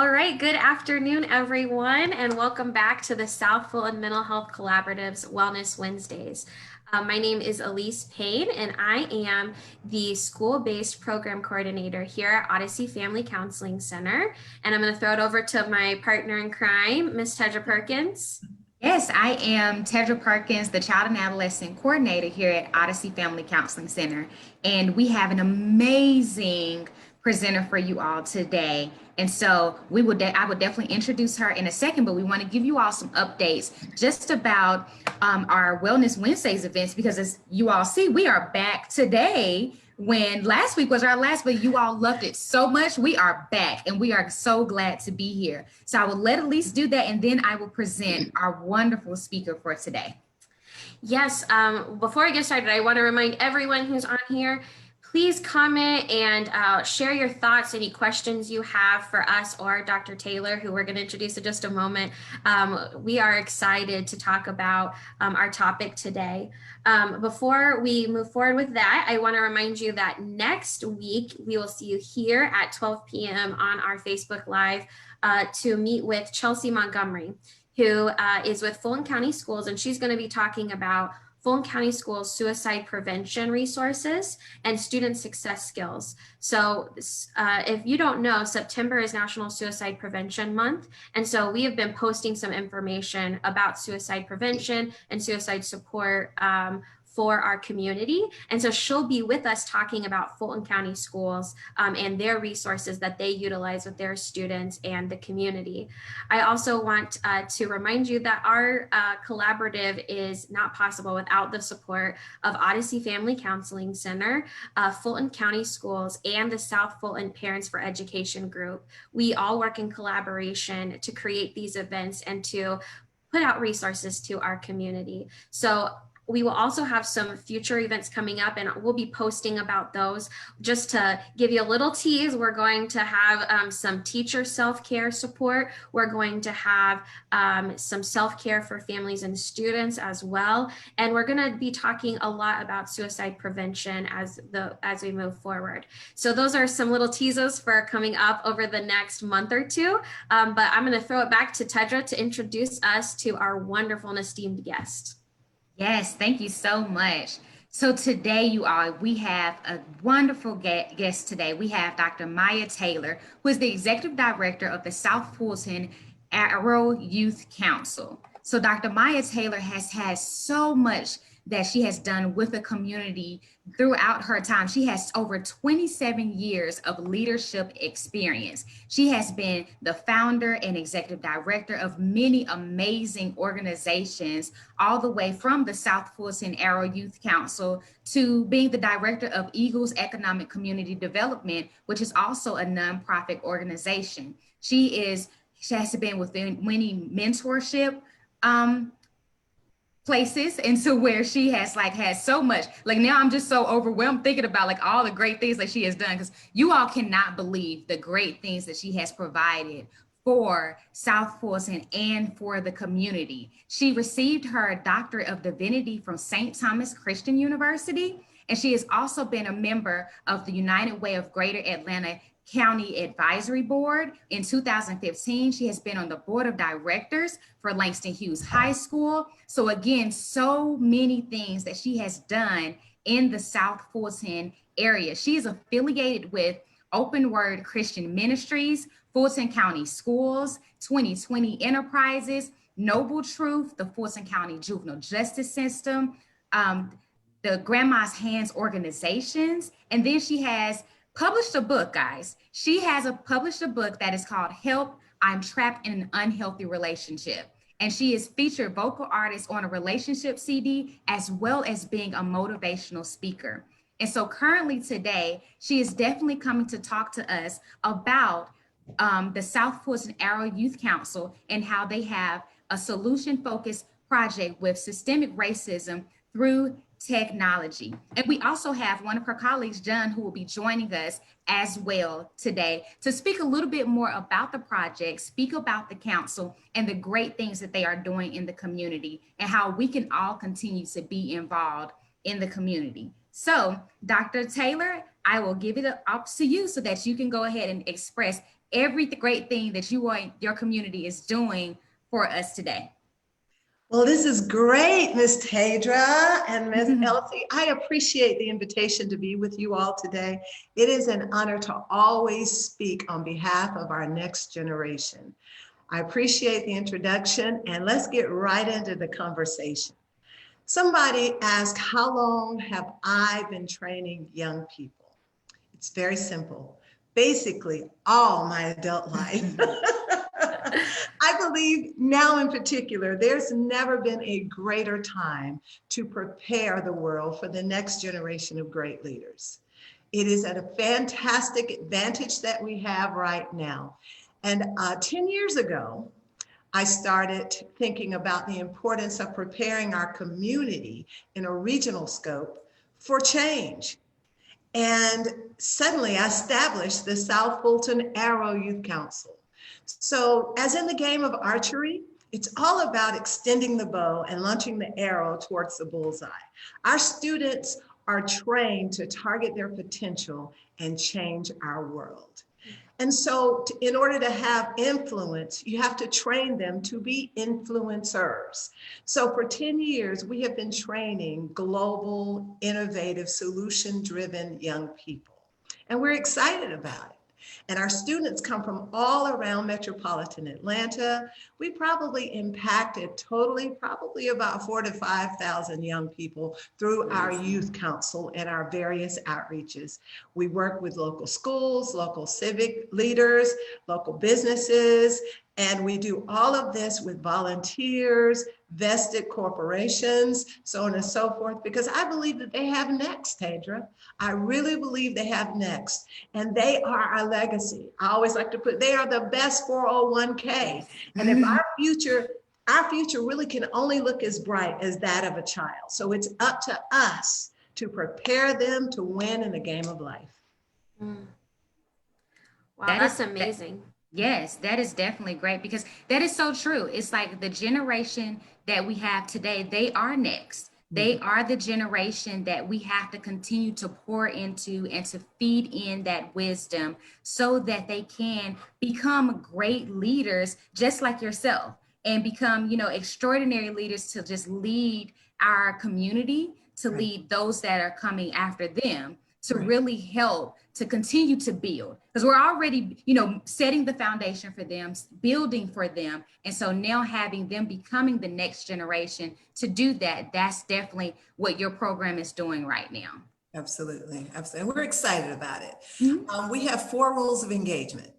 All right, good afternoon, everyone, and welcome back to the South Fulton Mental Health Collaborative's Wellness Wednesdays. My name is Elise Payne, and I am the school-based program coordinator here at Odyssey Family Counseling Center. And I'm going to throw it over to my partner in crime, Miss Tedra Perkins. Yes, I am Tedra Perkins, the Child and Adolescent Coordinator here at Odyssey Family Counseling Center. And we have an amazing presenter for you all today. And so I would definitely introduce her in a second, but we want to give you all some updates just about our Wellness Wednesdays events, because as you all see, we are back today. When last week was our last, but you all loved it so much, we are back and we are so glad to be here. So I will let Elise do that, and then I will present our wonderful speaker for today. Yes, before I get started, I want to remind everyone who's on here, please comment and share your thoughts, any questions you have for us or Dr. Taylor, who we're going to introduce in just a moment. We are excited to talk about our topic today. Before we move forward with that, I want to remind you that next week we will see you here at 12 p.m. on our Facebook Live to meet with Chelsea Montgomery, who is with Fulton County Schools, and she's going to be talking about Fulton County Schools suicide prevention resources and student success skills. So if you don't know, September is National Suicide Prevention Month. And so we have been posting some information about suicide prevention and suicide support for our community. And so she'll be with us talking about Fulton County Schools and their resources that they utilize with their students and the community. I also want to remind you that our collaborative is not possible without the support of Odyssey Family Counseling Center, Fulton County Schools, and the South Fulton Parents for Education group. We all work in collaboration to create these events and to put out resources to our community. So we will also have some future events coming up, and we'll be posting about those. Just to give you a little tease, we're going to have some teacher self-care support. We're going to have some self-care for families and students as well. And we're going to be talking a lot about suicide prevention as we move forward. So those are some little teasers for coming up over the next month or two. But I'm going to throw it back to Tedra to introduce us to our wonderful and esteemed guest. Yes, thank you so much. So today, you all, we have a wonderful guest today. We have Dr. Maya Taylor, who is the Executive Director of the South Fulton Arrow Youth Council. So Dr. Maya Taylor has had so much that she has done with the community throughout her time. She has over 27 years of leadership experience. She has been the founder and executive director of many amazing organizations, all the way from the South Fulton Arrow Youth Council to being the director of Eagles Economic Community Development, which is also a nonprofit organization. She has been within many mentorship places, and so where she has had so much, now I'm just so overwhelmed thinking about all the great things that she has done, because you all cannot believe the great things that she has provided for South Fulton and for the community. She received her Doctorate of Divinity from St. Thomas Christian University, and she has also been a member of the United Way of Greater Atlanta County Advisory Board. In 2015, she has been on the board of directors for Langston Hughes High School. So again, so many things that she has done in the South Fulton area. She is affiliated with Open Word Christian Ministries, Fulton County Schools, 2020 Enterprises, Noble Truth, the Fulton County Juvenile Justice System, the Grandma's Hands organizations, and then she has published a book, guys. She has published a book that is called Help, I'm Trapped in an Unhealthy Relationship. And she is featured vocal artist on a relationship CD, as well as being a motivational speaker. And so currently today, she is definitely coming to talk to us about the South Fulton Arrow Youth Council and how they have a solution-focused project with systemic racism through technology. And we also have one of her colleagues, John, who will be joining us as well today to speak a little bit more about the project, speak about the council and the great things that they are doing in the community and how we can all continue to be involved in the community. So, Dr. Taylor, I will give it up to you so that you can go ahead and express every great thing that your community is doing for us today. Well, this is great, Miss Tadra and Miss Elsie. I appreciate the invitation to be with you all today. It is an honor to always speak on behalf of our next generation. I appreciate the introduction, and let's get right into the conversation. Somebody asked, how long have I been training young people? It's very simple. Basically, all my adult life. I believe now in particular, there's never been a greater time to prepare the world for the next generation of great leaders. It is at a fantastic advantage that we have right now. And 10 years ago, I started thinking about the importance of preparing our community in a regional scope for change. And suddenly I established the South Fulton Arrow Youth Council. So as in the game of archery, it's all about extending the bow and launching the arrow towards the bullseye. Our students are trained to target their potential and change our world. And so in order to have influence, you have to train them to be influencers. So for 10 years, we have been training global, innovative, solution-driven young people. And we're excited about it. And our students come from all around metropolitan Atlanta. We probably impacted totally, probably about 4,000 to 5,000 young people through our youth council and our various outreaches. We work with local schools, local civic leaders, local businesses, and we do all of this with volunteers, vested corporations, so on and so forth, because I believe that they have next, Tadra. I really believe they have next, and they are our legacy. I always like to put, they are the best 401k. And if our future really can only look as bright as that of a child. So it's up to us to prepare them to win in the game of life. Wow, that's amazing. Yes, that is definitely great, because that is so true. It's like the generation that we have today, they are next. They are the generation that we have to continue to pour into and to feed in that wisdom so that they can become great leaders just like yourself and become, extraordinary leaders to just lead our community, to lead those that are coming after them, to really help to continue to build, because we're already, setting the foundation for them, building for them. And so now having them becoming the next generation to do that, that's definitely what your program is doing right now. Absolutely. Absolutely. We're excited about it. We have 4 rules of engagement: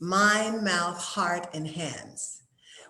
mind, mouth, heart, and hands.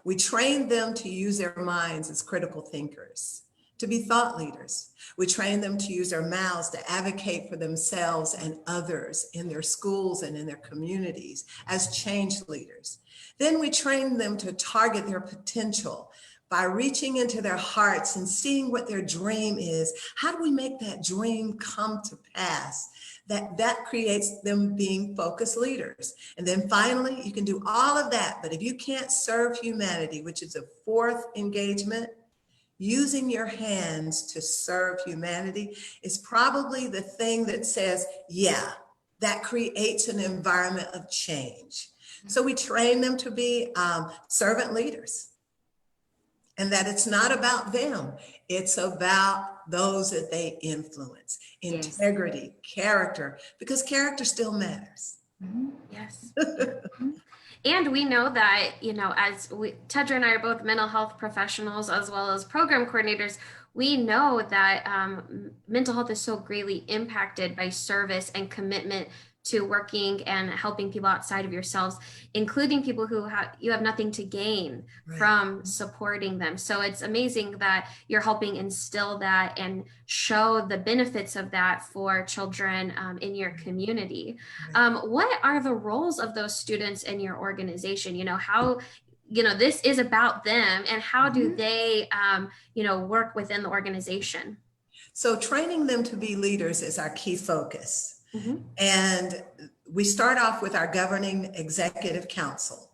We train them to use their minds as critical thinkers, to be thought leaders. We train them to use their mouths to advocate for themselves and others in their schools and in their communities as change leaders. Then we train them to target their potential by reaching into their hearts and seeing what their dream is. How do we make that dream come to pass? That creates them being focused leaders. And then finally, you can do all of that, but if you can't serve humanity, which is the 4th engagement, using your hands to serve humanity is probably the thing that says, yeah, that creates an environment of change. So we train them to be servant leaders, and that it's not about them. It's about those that they influence. Integrity, character, because character still matters. Yes. And we know that, as Tedra and I are both mental health professionals as well as program coordinators, we know that mental health is so greatly impacted by service and commitment to working and helping people outside of yourselves, including people who you have nothing to gain from supporting them. So it's amazing that you're helping instill that and show the benefits of that for children in your community. What are the roles of those students in your organization? How this is about them, and how do they work within the organization? So training them to be leaders is our key focus. And we start off with our governing executive council,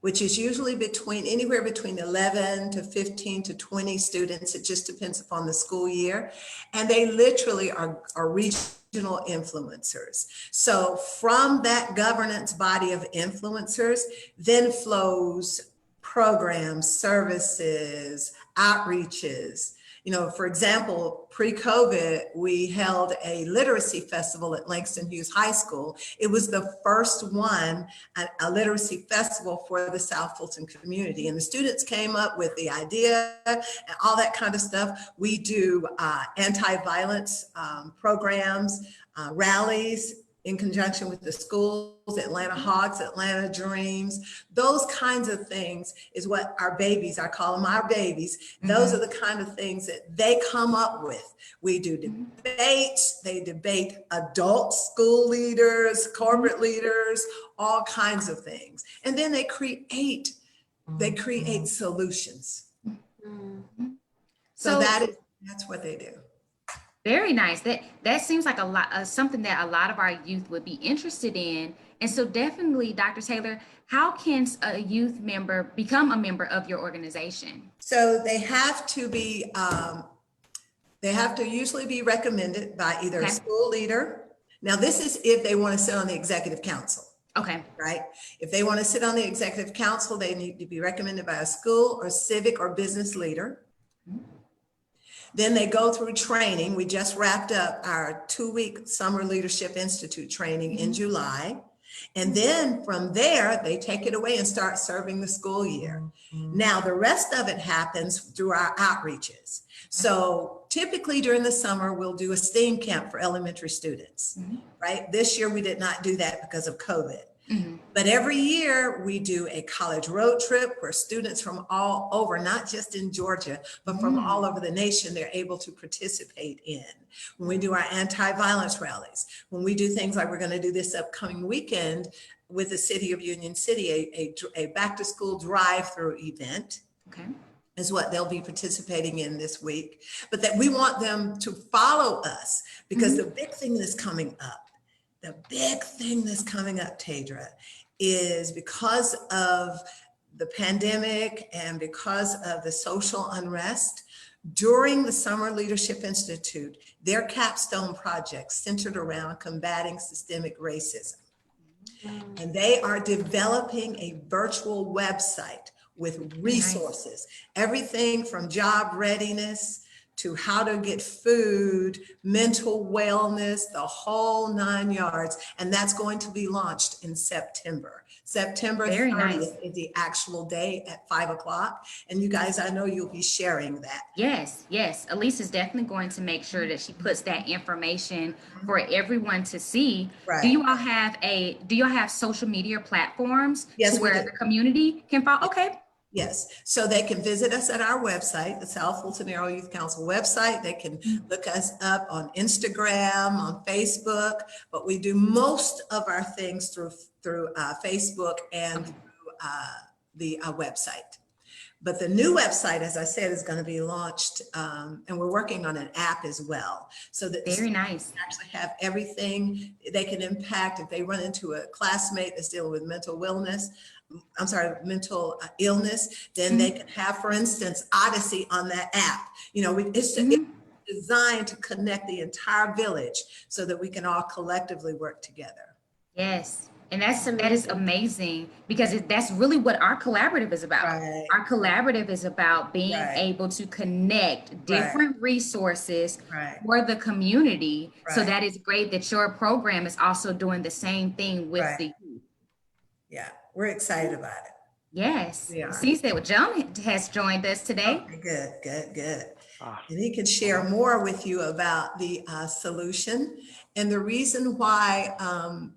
which is usually anywhere between 11 to 15 to 20 students. It just depends upon the school year. And they literally are regional influencers. So from that governance body of influencers, then flows programs, services, outreaches. For example, pre-COVID, we held a literacy festival at Langston Hughes High School. It was the first one, a literacy festival for the South Fulton community. And the students came up with the idea and all that kind of stuff. We do anti-violence programs, rallies, in conjunction with the schools, Atlanta Hawks, Atlanta Dreams, those kinds of things is what our babies, I call them our babies. Those are the kind of things that they come up with. We do debates, they debate adult school leaders, corporate leaders, all kinds of things. And then they create solutions. So that's what they do. Very nice. That seems like a lot something that a lot of our youth would be interested in. And so definitely, Dr. Taylor, how can a youth member become a member of your organization? So they have to usually be recommended by either a school leader. Now, this is if they want to sit on the executive council. Okay. Right? If they want to sit on the executive council, they need to be recommended by a school or civic or business leader. Then they go through training. We just wrapped up our 2-week Summer Leadership Institute training in July. And then from there, they take it away and start serving the school year. Now, the rest of it happens through our outreaches. So typically during the summer, we'll do a STEAM camp for elementary students, right? This year, we did not do that because of COVID. But every year we do a college road trip where students from all over, not just in Georgia, but from all over the nation, they're able to participate in. When we do our anti-violence rallies, when we do things like we're going to do this upcoming weekend with the city of Union City, a back to school drive-through event. Is what they'll be participating in this week. But that we want them to follow us because the big thing that's coming up, Tadra, is because of the pandemic and because of the social unrest, during the Summer Leadership Institute, their capstone project centered around combating systemic racism. And they are developing a virtual website with resources, everything from job readiness to how to get food, mental wellness, the whole 9 yards. And that's going to be launched in September. September 30th is the actual day at 5 o'clock. And you guys, I know you'll be sharing that. Yes. Elise is definitely going to make sure that she puts that information for everyone to see. Right. Do you all have social media platforms where the community can follow? Okay. Yes, so they can visit us at our website, the South Fulton Area Youth Council website. They can look us up on Instagram, on Facebook, but we do most of our things through Facebook and through the website. But the new website, as I said, is going to be launched, and we're working on an app as well. So that very nice. Actually have everything they can impact if they run into a classmate that's dealing with mental illness, then they can have, for instance, Odyssey on that app. It's designed to connect the entire village so that we can all collectively work together. Yes. And that is amazing because that's really what our collaborative is about. Right. Our collaborative is about being able to connect different resources for the community. So that is great that your program is also doing the same thing with the youth. Yeah, we're excited about it. Yes. See that John has joined us today. Okay, good. And he can share more with you about the solution. And the reason why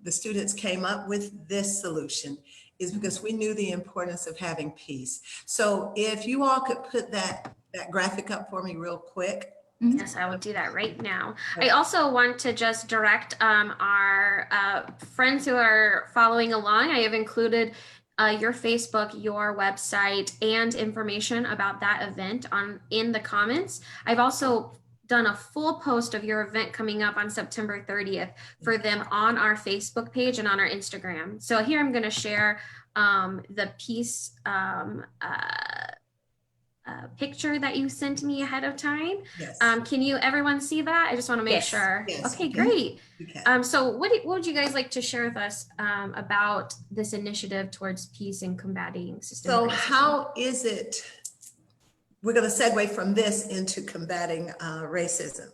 the students came up with this solution is because we knew the importance of having peace. So if you all could put that graphic up for me real quick. Yes, I will do that right now. I also want to just direct our friends who are following along. I have included your Facebook, your website, and information about that event in the comments. I've also done a full post of your event coming up on September 30th for them on our Facebook page and on our Instagram. So here I'm going to share the piece picture that you sent me ahead of time. Yes. Can you everyone see that? I just want to make Yes. sure. Yes. Okay, great. You can. So what would you guys like to share with us about this initiative towards peace and combating systemic So racism? how is it, we're going to segue from this into combating racism.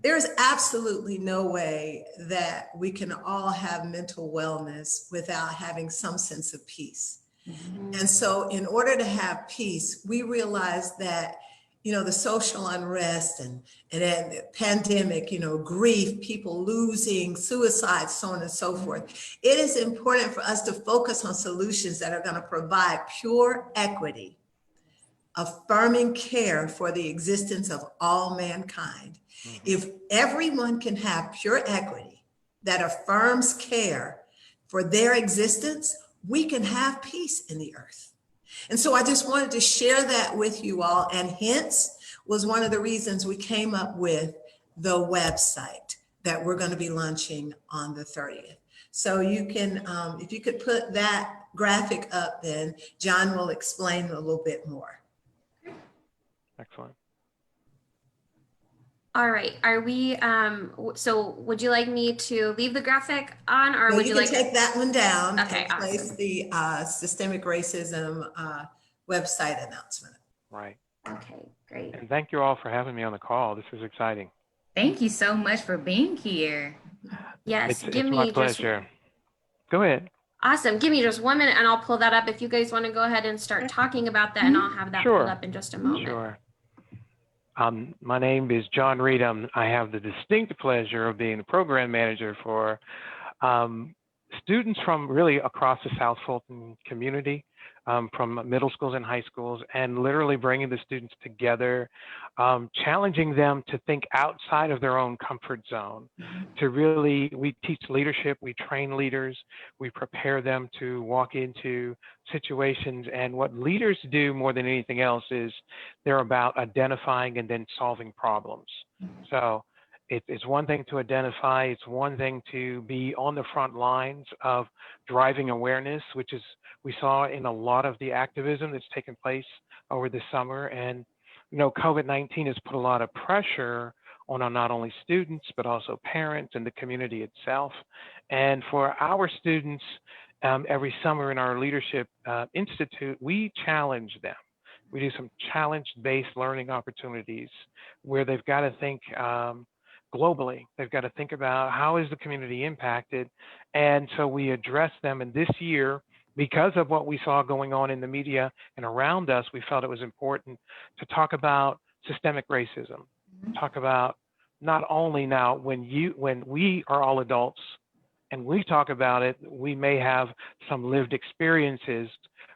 There's absolutely no way that we can all have mental wellness without having some sense of peace. And so in order to have peace, we realize that, the social unrest and then the pandemic, grief, people losing, suicide, so on and so forth. It is important for us to focus on solutions that are going to provide pure equity, affirming care for the existence of all mankind. If everyone can have pure equity that affirms care for their existence, we can have peace in the earth. And so I just wanted to share that with you all. And hence was one of the reasons we came up with the website that we're going to be launching on the 30th. So you can, if you could put that graphic up, then John will explain a little bit more. Excellent. All right. Are we, so would you like me to leave the graphic on, or So would you you can like? take that one down Okay, and place awesome. the systemic racism website announcement. Right. Okay, great. And thank you all for having me on the call. This is exciting. Thank you so much for being here. Yes, It's give my me pleasure. Go ahead. awesome. Give me just 1 minute and I'll pull that up. If you guys want to go ahead and start talking about that, and I'll have that pulled Sure. up in just a moment. Sure. My name is John Reed. I have the distinct pleasure of being the program manager for students from really across the South Fulton community, from middle schools and high schools, and literally bringing the students together, challenging them to think outside of their own comfort zone. To really, we teach leadership, we train leaders, we prepare them to walk into situations. And what leaders do more than anything else is they're about identifying and then solving problems. So it's one thing to identify, it's one thing to be on the front lines of driving awareness, which is we saw in a lot of the activism that's taken place over the summer. And COVID-19 has put a lot of pressure on not only students, but also parents and the community itself. And for our students, every summer in our Leadership Institute, we challenge them. We do some challenge-based learning opportunities where they've got to think globally. They've got to think about how is the community impacted. And so we address them. And this year, because of what we saw going on in the media and around us, we felt it was important to talk about systemic racism. Talk about not only now when we are all adults and we talk about it, we may have some lived experiences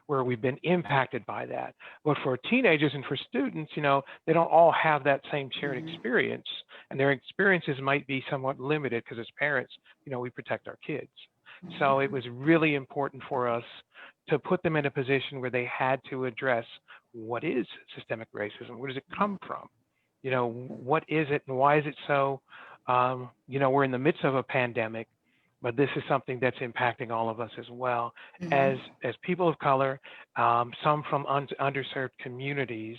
where we've been impacted by that. But for teenagers and for students, they don't all have that same shared experience, and their experiences might be somewhat limited because as parents, we protect our kids. So it was really important for us to put them in a position where they had to address what is systemic racism? Where does it come from? What is it and why is it so? We're in the midst of a pandemic, but this is something that's impacting all of us as well. As people of color, some from underserved communities,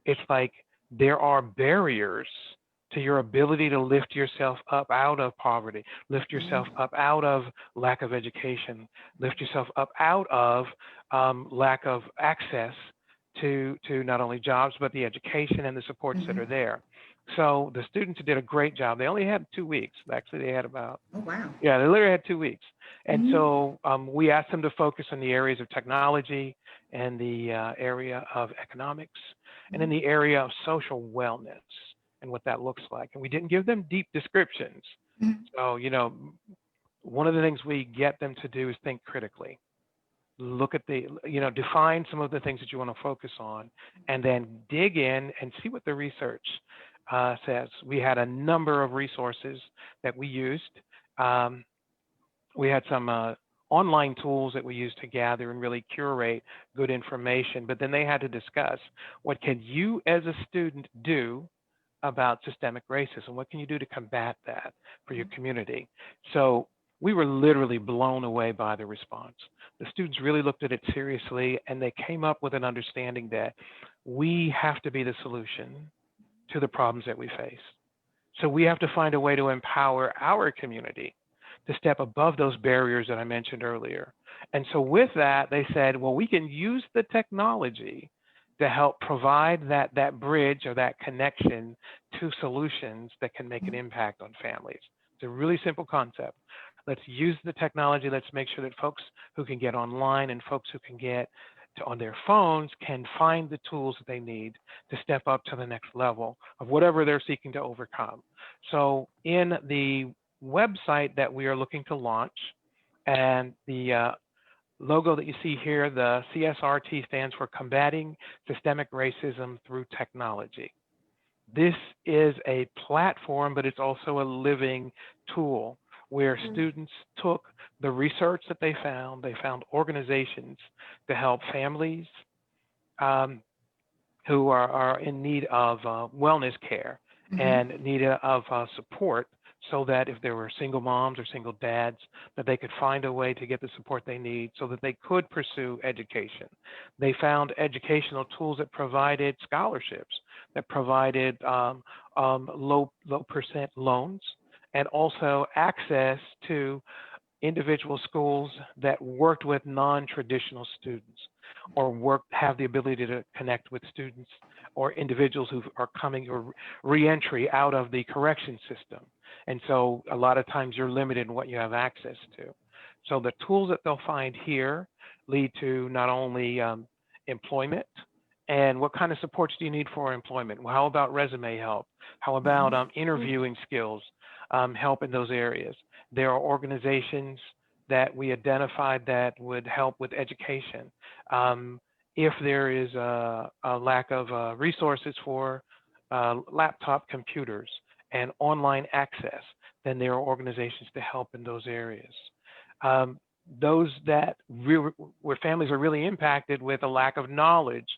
it's like there are barriers to your ability to lift yourself up out of poverty, lift yourself up out of lack of education, lift yourself up out of lack of access to not only jobs, but the education and the supports that are there. So the students did a great job. They only had 2 weeks. Actually, they had about, Oh, wow. yeah, they literally had 2 weeks. And so we asked them to focus on the areas of technology and the area of economics and in the area of social wellness and what that looks like. And we didn't give them deep descriptions. So, one of the things we get them to do is think critically. Look at define some of the things that you want to focus on, and then dig in and see what the research says. We had a number of resources that we used. We had some online tools that we used to gather and really curate good information, but then they had to discuss what can you as a student do about systemic racism? What can you do to combat that for your community? So we were literally blown away by the response. The students really looked at it seriously, and they came up with an understanding that we have to be the solution to the problems that we face. So we have to find a way to empower our community to step above those barriers that I mentioned earlier. And so with that, they said, well, we can use the technology to help provide that bridge or that connection to solutions that can make an impact on families. It's a really simple concept. Let's use the technology. Let's make sure that folks who can get online and folks who can get on their phones can find the tools that they need to step up to the next level of whatever they're seeking to overcome. So in the website that we are looking to launch, and the logo that you see here, the CSRT, stands for Combating Systemic Racism Through Technology. This is a platform, but it's also a living tool where students took the research that they found organizations to help families who are in need of wellness care and need of support, so that if there were single moms or single dads, that they could find a way to get the support they need so that they could pursue education. They found educational tools that provided scholarships, that provided low percent loans, and also access to individual schools that worked with non-traditional students, or have the ability to connect with students or individuals who are coming or reentry out of the correction system. And so a lot of times you're limited in what you have access to. So the tools that they'll find here lead to not only employment, and what kind of supports do you need for employment? Well, how about resume help? How about interviewing skills, help in those areas? There are organizations that we identified that would help with education. If there is a lack of resources for laptop computers and online access, then there are organizations to help in those areas. Those where families are really impacted with a lack of knowledge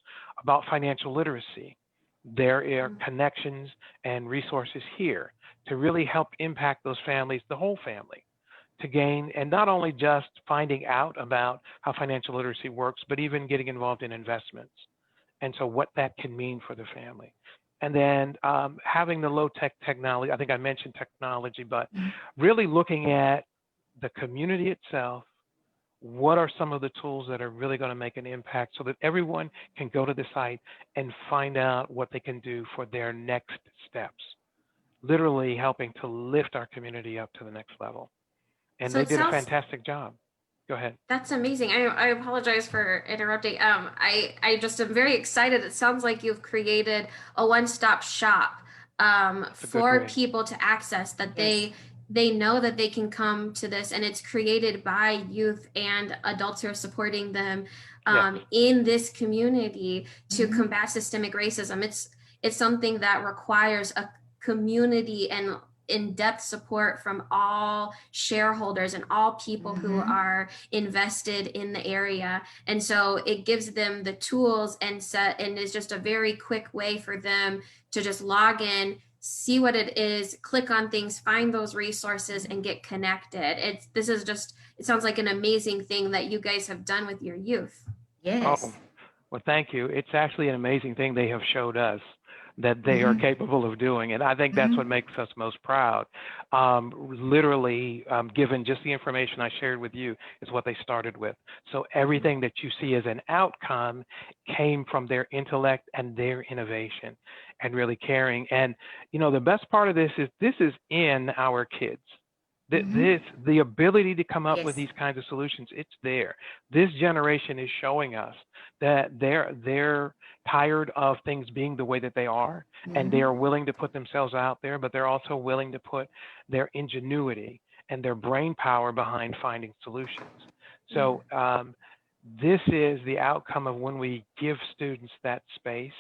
about financial literacy, there are connections and resources here to really help impact those families, the whole family, to gain, and not only just finding out about how financial literacy works, but even getting involved in investments. And so what that can mean for the family. And then having the low-tech technology, I think I mentioned technology, but really looking at the community itself. What are some of the tools that are really going to make an impact so that everyone can go to the site and find out what they can do for their next steps, literally helping to lift our community up to the next level. And So they it did a sounds fantastic job. Go ahead. That's amazing. I apologize for interrupting. I just am very excited. It sounds like you've created a one-stop shop for way. people to access that Yes. they know that they can come to this, and it's created by youth and adults who are supporting them Yes. in this community to combat systemic racism. It's something that requires a community and in-depth support from all shareholders and all people who are invested in the area. And so it gives them the tools and is just a very quick way for them to just log in, see what it is, click on things, find those resources, and get connected. It sounds like an amazing thing that you guys have done with your youth. Yes. Oh, well, thank you. It's actually an amazing thing they have showed us that they are capable of doing. And I think that's what makes us most proud. Literally, given just the information I shared with you is what they started with. So everything that you see as an outcome came from their intellect and their innovation and really caring. And, you know, the best part of this is in our kids. The ability to come up with these kinds of solutions, it's there. This generation is showing us that they're tired of things being the way that they are, and they are willing to put themselves out there, but they're also willing to put their ingenuity and their brain power behind finding solutions. So this is the outcome of when we give students that space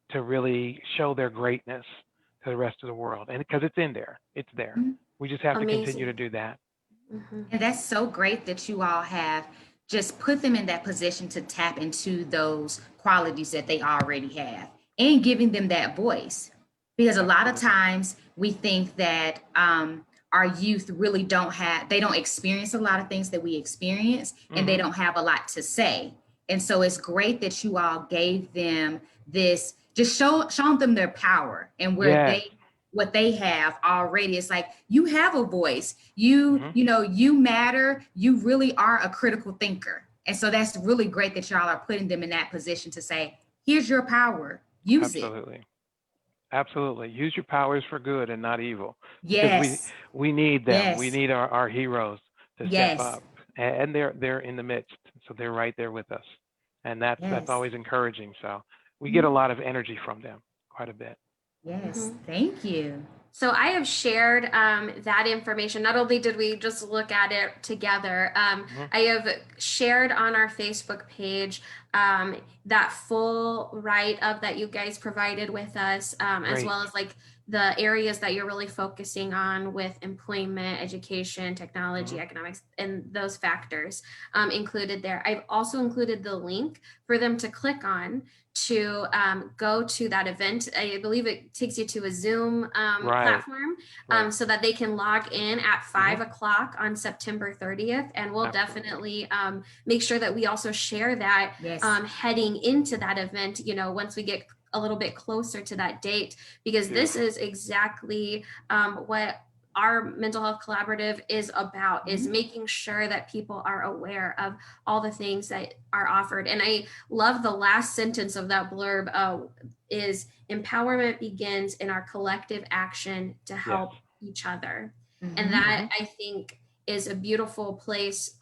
to really show their greatness to the rest of the world. And because it's in there, it's there. We just have to continue to do that. And that's so great that you all have just put them in that position to tap into those qualities that they already have and giving them that voice. Because a lot of times we think that our youth really they don't experience a lot of things that we experience, and they don't have a lot to say. And so it's great that you all gave them this, just shown them their power and where Yes. what they have already. It's like, you have a voice, you matter, you really are a critical thinker. And so that's really great that y'all are putting them in that position to say, here's your power, use it. Absolutely. Absolutely. Use your powers for good and not evil, because Yes. we need them. We Yes. need our heroes to step Yes. up, and they're in the midst, so they're right there with us, and that's Yes. always encouraging. So we get a lot of energy from them, quite a bit. Yes. Thank you. So I have shared that information. Not only did we just look at it together, I have shared on our Facebook page that full write-up that you guys provided with us, as Great. well as like the areas that you're really focusing on with employment, education, technology, economics, and those factors included there. I've also included the link for them to click on to go to that event. I believe it takes you to a Zoom platform, Right. so that they can log in at 5 o'clock on September 30th. And we'll definitely make sure that we also share that Yes. Heading into that event, once we get a little bit closer to that date, because this is exactly what our mental health collaborative is about, is making sure that people are aware of all the things that are offered. And I love the last sentence of that blurb, is empowerment begins in our collective action to help each other. And that, I think, is a beautiful place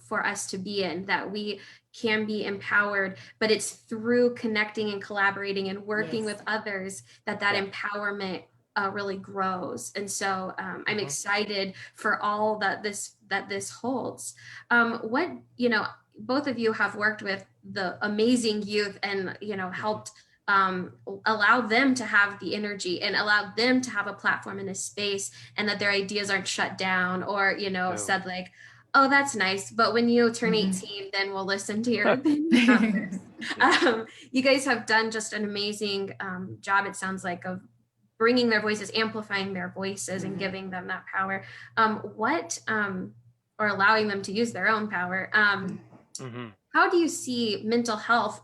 for us to be in, that we can be empowered, but it's through connecting and collaborating and working with others that empowerment really grows. And so I'm excited for all that this holds. What, both of you have worked with the amazing youth and, helped allow them to have the energy and allow them to have a platform in a space, and that their ideas aren't shut down or, said like, oh, that's nice, but when you turn 18, then we'll listen to your opinion. You guys have done just an amazing job, it sounds like, of bringing their voices, amplifying their voices, and giving them that power. Or allowing them to use their own power. How do you see mental health,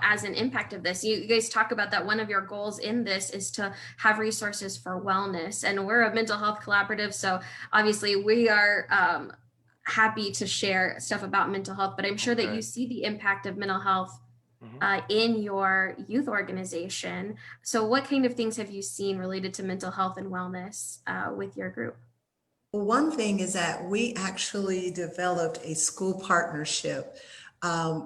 as an impact of this? You guys talk about that one of your goals in this is to have resources for wellness, and we're a mental health collaborative, so obviously we are happy to share stuff about mental health, but I'm sure that you see the impact of mental health in your youth organization. So what kind of things have you seen related to mental health and wellness with your group? Well, one thing is that we actually developed a school partnership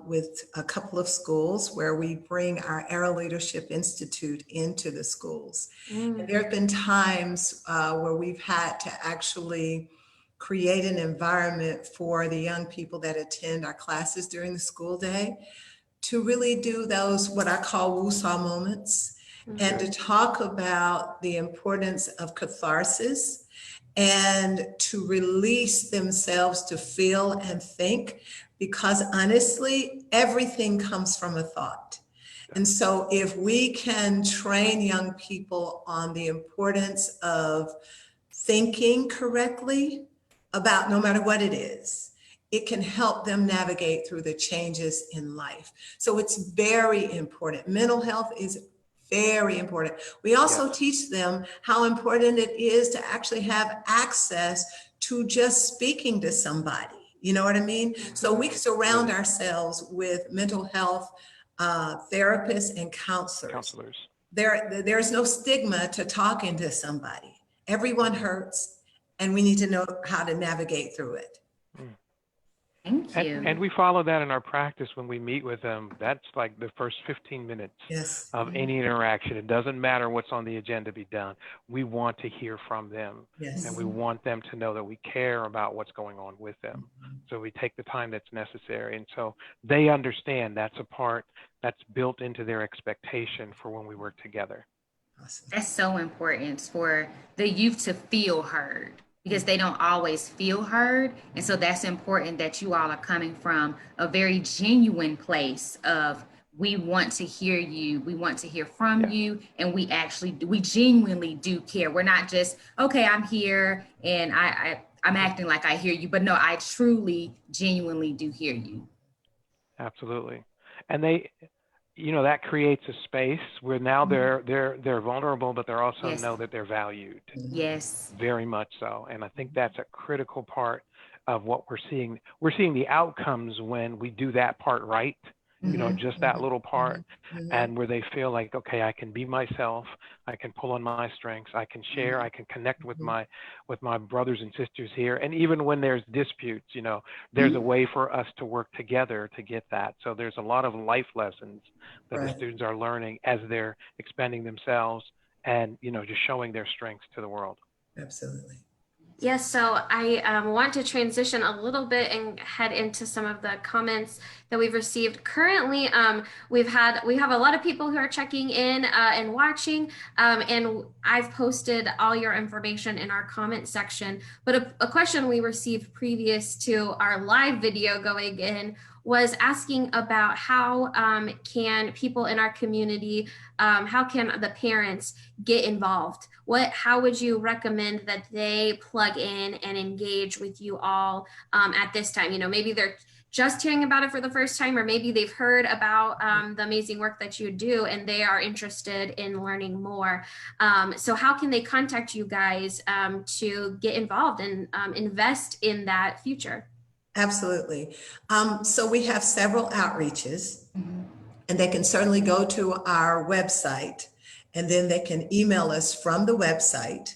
with a couple of schools where we bring our Arrow Leadership Institute into the schools. And there have been times where we've had to actually create an environment for the young people that attend our classes during the school day to really do those, what I call woosah moments, and to talk about the importance of catharsis and to release themselves to feel and think, because honestly, everything comes from a thought. And so if we can train young people on the importance of thinking correctly about no matter what it is, it can help them navigate through the changes in life. So it's very important. Mental health is very important. We also teach them how important it is to actually have access to just speaking to somebody. You know what I mean? So we surround ourselves with mental health therapists and counselors. There's no stigma to talking to somebody. Everyone hurts, and we need to know how to navigate through it. Thank you. And we follow that in our practice when we meet with them. That's like the first 15 minutes of any interaction. It doesn't matter what's on the agenda to be done. We want to hear from them. And we want them to know that we care about what's going on with them. So we take the time that's necessary. And so they understand that's a part that's built into their expectation for when we work together. Awesome. That's so important for the youth to feel heard, because they don't always feel heard. And so that's important that you all are coming from a very genuine place of we want to hear you. We want to hear from Yeah. you. And we genuinely do care. We're not just, okay, I'm here and I'm acting like I hear you, but no, I truly, genuinely do hear you. Absolutely. And they, that creates a space where now they're vulnerable, but they also Yes. know that they're valued, Yes. very much so. And I think that's a critical part of what we're seeing. We're seeing the outcomes when we do that part right, just that little part, and where they feel like, okay, I can be myself, I can pull on my strengths, I can share, I can connect with my brothers and sisters here. And even when there's disputes, there's a way for us to work together to get that. So there's a lot of life lessons that the students are learning as they're expanding themselves and, just showing their strengths to the world. Absolutely. Yes, so I want to transition a little bit and head into some of the comments that we've received. Currently, we have a lot of people who are checking in and watching, and I've posted all your information in our comment section. But a question we received previous to our live video going in was asking about how can people in our community, how can the parents get involved? How would you recommend that they plug in and engage with you all at this time? Maybe they're just hearing about it for the first time, or maybe they've heard about the amazing work that you do and they are interested in learning more. So how can they contact you guys to get involved and invest in that future? Absolutely. So we have several outreaches, and they can certainly go to our website, and then they can email us from the website.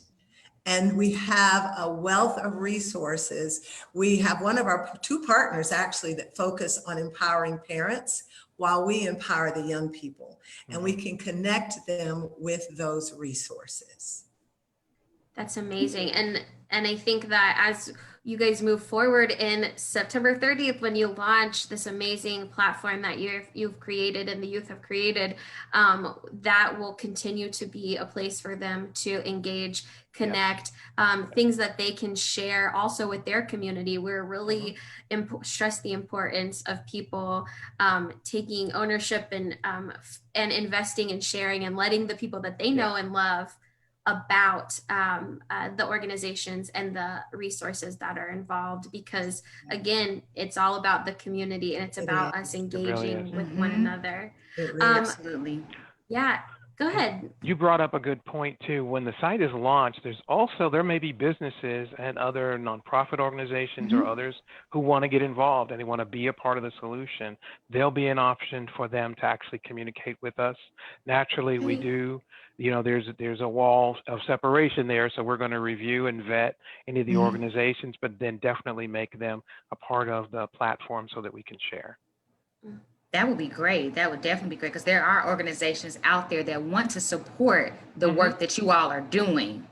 And we have a wealth of resources. We have one of our two partners actually that focus on empowering parents while we empower the young people, and we can connect them with those resources. That's amazing. And I think that as you guys move forward in September 30th, when you launch this amazing platform that you've created and the youth have created, that will continue to be a place for them to engage, connect, things that they can share also with their community. We're really stress the importance of people taking ownership and investing and sharing and letting the people that they know and love about the organizations and the resources that are involved, because again, it's all about the community and it's about us engaging with one another. Absolutely. Yeah, go ahead. You brought up a good point too. When the site is launched, there may be businesses and other nonprofit organizations or others who want to get involved and they want to be a part of the solution. There'll be an option for them to actually communicate with us. Naturally, we do. There's a wall of separation there, so we're going to review and vet any of the organizations, but then definitely make them a part of the platform so that we can share. That would be great. That would definitely be great, because there are organizations out there that want to support the work that you all are doing.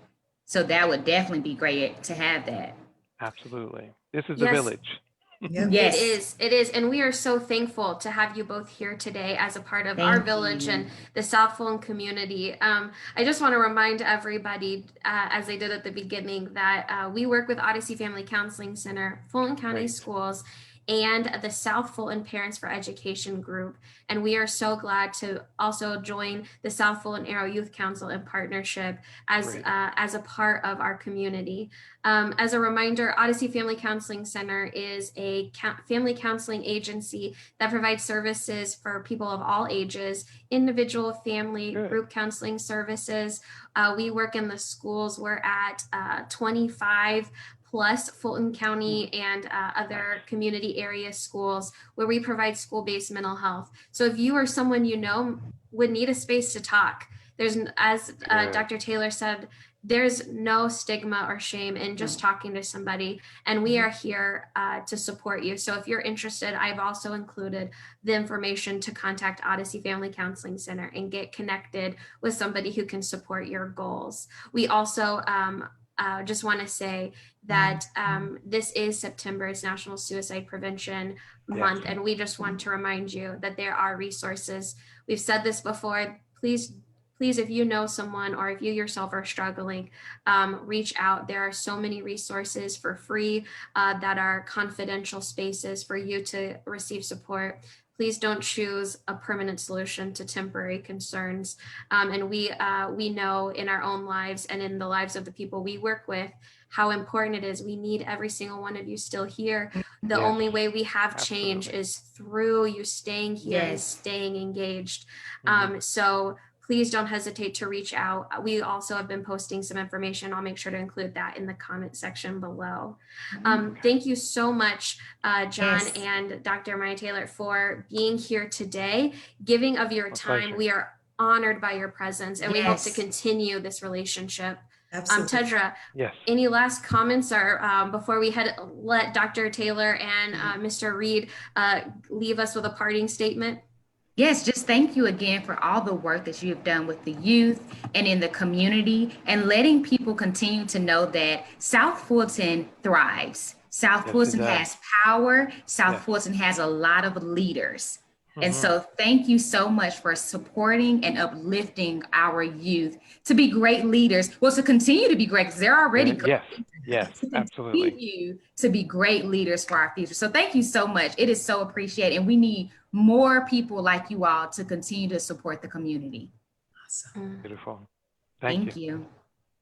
So that would definitely be great to have that. Absolutely. This is the village. Yes. It is. And we are so thankful to have you both here today as a part of our village and the South Fulton community. I just want to remind everybody, as I did at the beginning, that we work with Odyssey Family Counseling Center, Fulton County Schools, and the South Fulton Parents for Education group. And we are so glad to also join the South Fulton Arrow Youth Council in partnership as a part of our community. As a reminder, Odyssey Family Counseling Center is a family counseling agency that provides services for people of all ages, individual, family, group counseling services. We work in the schools. We're at 25 plus Fulton County and other community area schools where we provide school-based mental health. So if you or someone you know would need a space to talk, there's, as Dr. Taylor said, there's no stigma or shame in just talking to somebody, and we are here to support you. So if you're interested, I've also included the information to contact Odyssey Family Counseling Center and get connected with somebody who can support your goals. We also just want to say that this is September, it's National Suicide Prevention Month, and we just want to remind you that there are resources. We've said this before, please, if you know someone or if you yourself are struggling, reach out. There are so many resources for free that are confidential spaces for you to receive support. please don't choose a permanent solution to temporary concerns. And we know in our own lives and in the lives of the people we work with how important it is. We need every single one of you still here. The Yes, only way we have change absolutely. is through you staying here and Yes. staying engaged. Mhm. So please don't hesitate to reach out. We also have been posting some information. I'll make sure to include that in the comment section below. Thank you so much, John Yes. and Dr. Maya Taylor, for being here today, giving of your My time. pleasure. We are honored by your presence, and we hope to Yes. continue this relationship. Absolutely. Tedra, Yes. any last comments or before we let Dr. Taylor and Mr. Reed leave us with a parting statement? Yes, just thank you again for all the work that you have done with the youth and in the community and letting people continue to know that South Fulton thrives. South Yes, it Fulton does. has power. South Yes. Fulton has a lot of leaders. And Mhm. so thank you so much for supporting and uplifting our youth to be great leaders. Well, to continue to be great, because they're already great. Yes. Yes, To absolutely. continue to be great leaders for our future. So thank you so much. It is so appreciated. And we need more people like you all to continue to support the community. Awesome. Beautiful. Thank you.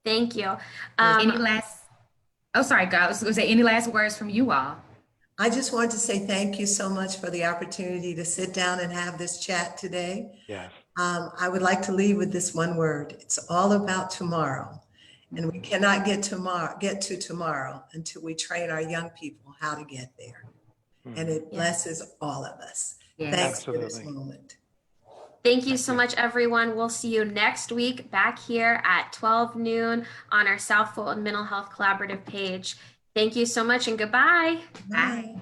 Thank you. Any last, oh, sorry, God, I was going to say any last words from you all? I just want to say thank you so much for the opportunity to sit down and have this chat today. Yes. I would like to leave with this one word. It's all about tomorrow. And we cannot get to tomorrow until we train our young people how to get there. And it blesses all of us. Yes. Thanks for this Absolutely. moment. Thank you so much, everyone. We'll see you next week back here at 12 noon on our South Fulton Mental Health Collaborative page. Thank you so much and goodbye. Bye.